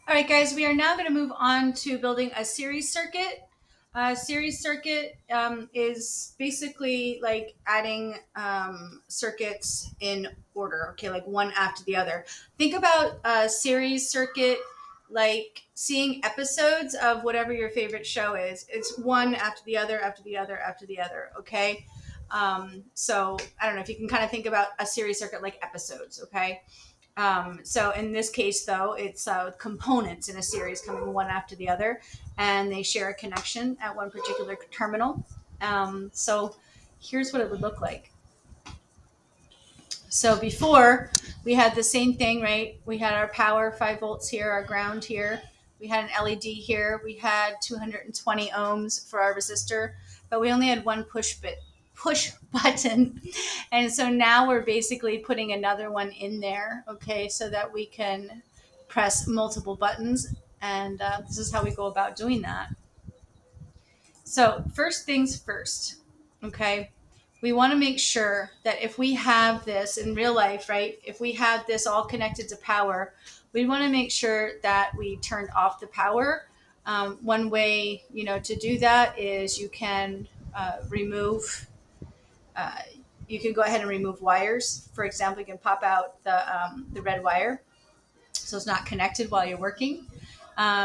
All right, guys, we are now going to move on to building a series circuit. A series circuit is basically like adding circuits in order, okay, like one after the other. Think about a series circuit like seeing episodes of whatever your favorite show is. It's one after the other, after the other, after the other, okay? So I don't know if you can kind of think about a series circuit like episodes, okay? So in this case, though, it's components in a series coming one after the other, and they share a connection at one particular terminal. So here's what it would look like. So before we had the same thing, right? We had our power 5 volts here, our ground here. We had an LED here. We had 220 ohms for our resistor, but we only had one push button. And so now we're basically putting another one in there, okay, so that we can press multiple buttons. And this is how we go about doing that. So, first things first, okay? We want to make sure that if we have this in real life, right? If we have this all connected to power, we want to make sure that we turned off the power. One way, to do that is you can remove. Uh, you can go ahead and remove wires. For example, you can pop out the red wire so it's not connected while you're working.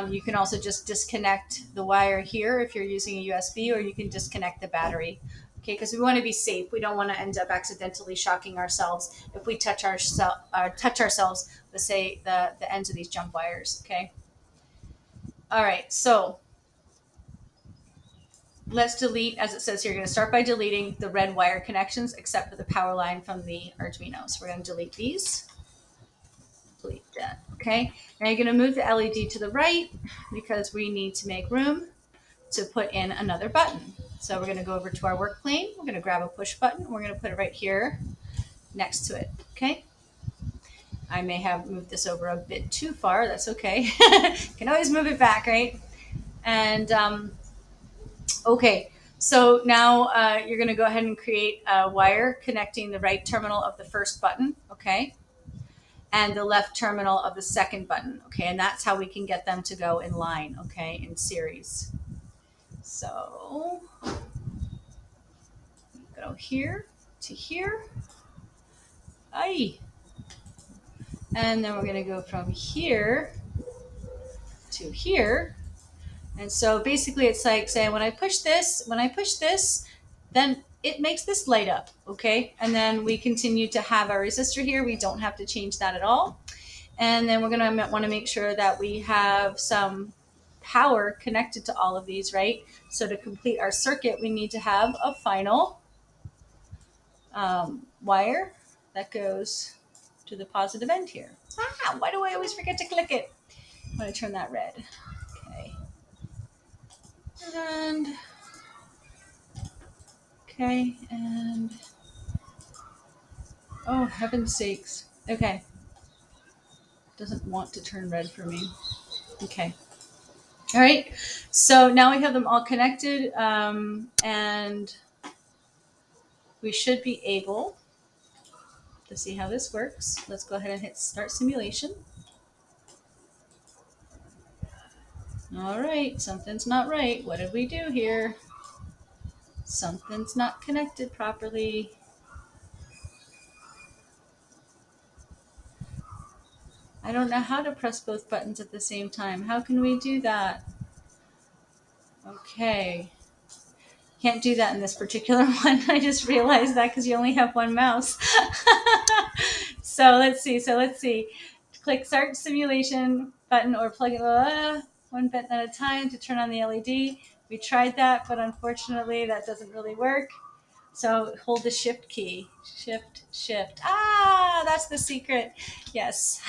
You can also just disconnect the wire here if you're using a USB, or you can disconnect the battery. Okay, because we want to be safe. We don't want to end up accidentally shocking ourselves if we touch ourselves with, say, the ends of these jump wires. Okay. All right. So let's delete, as it says here. You're going to start by deleting the red wire connections, except for the power line from the Arduino. So we're going to delete these. Delete that. Okay. Now you're going to move the LED to the right because we need to make room to put in another button. So we're going to go over to our work plane. We're going to grab a push button. We're going to put it right here next to it. Okay. I may have moved this over a bit too far. That's okay. Can always move it back, right? And okay. So now you're going to go ahead and create a wire connecting the right terminal of the first button. Okay. And the left terminal of the second button. Okay. And that's how we can get them to go in line. Okay. In series. So go here to here. Aye. And then we're going to go from here to here. And so basically it's like saying when I push this, then it makes this light up, okay? And then we continue to have our resistor here. We don't have to change that at all. And then we're going to want to make sure that we have some power connected to all of these, right? So to complete our circuit, we need to have a final wire that goes to the positive end here. Why do I always forget to click it? I'm going to turn that red. Okay. And okay, and oh, heaven's sakes. Okay. Doesn't want to turn red for me. Okay. All right. So now we have them all connected, and we should be able to see how this works. Let's go ahead and hit start simulation. All right, something's not right. What did we do here? Something's not connected properly. I don't know how to press both buttons at the same time. How can we do that? Okay. Can't do that in this particular one. I just realized that because you only have one mouse. So let's see. Click start simulation button or plug it one button at a time to turn on the LED. We tried that, but unfortunately that doesn't really work. So hold the shift key. Shift. That's the secret. Yes.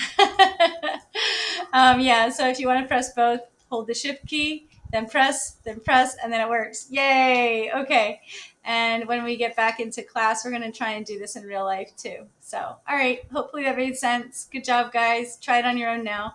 Yeah, so if you want to press both, hold the shift key, then press, and then it works. Yay. Okay. And when we get back into class, we're going to try and do this in real life too. So, all right. Hopefully that made sense. Good job, guys. Try it on your own now.